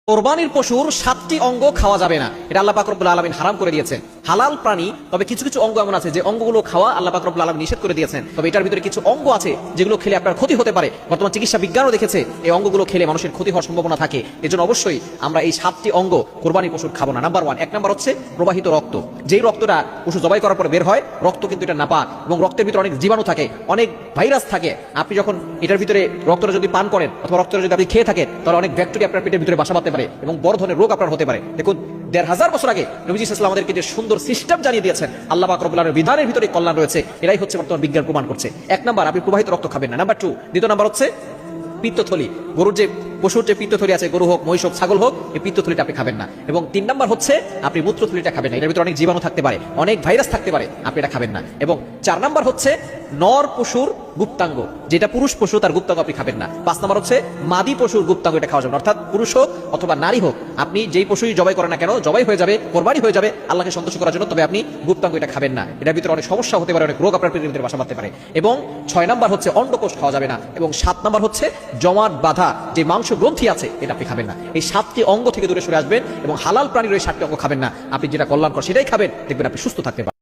কোরবানির পশুর 7টি অঙ্গ খাওয়া যাবে না, এটা আল্লাহ পাক রব্বুল আলামিন হারাম করে দিয়েছেন। হালাল প্রাণী, তবে কিছু কিছু অঙ্গ এমন আছে যে অঙ্গগুলো খাওয়া আল্লাহ পাক রব্বুল আলামিন নিষেধ করে দিয়েছেন। তবে এটার ভিতরে কিছু অঙ্গ আছে যেগুলো খেলে আপনার ক্ষতি হতে পারে। বর্তমান চিকিৎসা বিজ্ঞানও দেখেছে এই অঙ্গগুলো খেলে মানুষের ক্ষতি হওয়ার সম্ভাবনা থাকে। এজন্য অবশ্যই আমরা এই 7টি অঙ্গ কোরবানির পশুর খাবো না। নাম্বার 1, 1 নাম্বার হচ্ছে প্রবাহিত রক্ত। যেই রক্তটা পশু জবাই করার পর বের হয়, রক্ত কিন্তু এটা নাপাক এবং রক্তের ভিতরে অনেক জীবাণু থাকে, অনেক ভাইরাস থাকে। আপনি যখন এটার ভিতরে রক্তটা যদি পান করেন অথবা রক্তটা যদি আপনি খেয়ে থাকেন, তাহলে অনেক ব্যাকটেরিয়া আপনার পেটের ভিতরে বাসা বাঁধতে পারে এবং বড় ধরনের রোগ আপনার হতে পারে। দেখুন 1500 বছর আগে নবী সাল্লাল্লাহু আলাইহি ওয়াসাল্লাম আমাদেরকে যে সুন্দর সিস্টেম জানিয়ে দিয়েছেন, আল্লাহ পাক রব্বুল আলামিনের বিধানের ভিতরে কল্যাণ রয়েছে। এটাই হচ্ছে বর্তমান বিজ্ঞান প্রমাণ করছে। 1 নাম্বার, আপনি প্রবাহিত রক্ত খাবেন না। নাম্বার 2, দ্বিতীয় নাম্বার হচ্ছে পিত্তথলি। গরুর যে পশুর যে পিত্তথলি আছে, গরু হোক, মহিষ হোক, ছাগল হোক, এই পিত্তথলিটা আপনি খাবেন না। এবং 3 নাম্বার হচ্ছে আপনি মূত্রথলিটা খাবেন না। এর ভিতরে অনেক জীবাণু থাকতে পারে, অনেক ভাইরাস থাকতে পারে, আপনি এটা খাবেন না। এবং 4 নাম্বার হচ্ছে নর পশুর গুপ্তাঙ্গ, যেটা পুরুষ পশু তার গুপ্তাঙ্গ আপনি খাবেন না। 5 নাম্বার হচ্ছে মাদি পশুর গুপ্তাঙ্গ, এটা খাওয়া যাবে না। অর্থাৎ পুরুষ হোক অথবা নারী হোক, আপনি যেই পশুই জবাই করেন না কেন, জবাই হয়ে যাবে, কোরবানি হয়ে যাবে আল্লাহকে সন্তুষ্ট করার জন্য, তবে আপনি গুপ্তাঙ্গ এটা খাবেন না। এটার ভিতরে অনেক সমস্যা হতে পারে, অনেক রোগ আপনার পেটের ভিতরে বাসা বাঁধতে পারে। এবং 6 নাম্বার হচ্ছে অন্ডকোষ খাওয়া যাবে না। এবং 7 নাম্বার হচ্ছে জমাট বাঁধা যে মাংস গ্রন্থি আছে, এটা আপনি খাবেন না। এই 7টি অঙ্গ থেকে দূরে সরে আসবেন এবং হালাল প্রাণীর এই 7টি অঙ্গ খাবেন না। আপনি যেটা কল্যাণকর সেটাই খাবেন, দেখবেন আপনি সুস্থ থাকতে পারেন।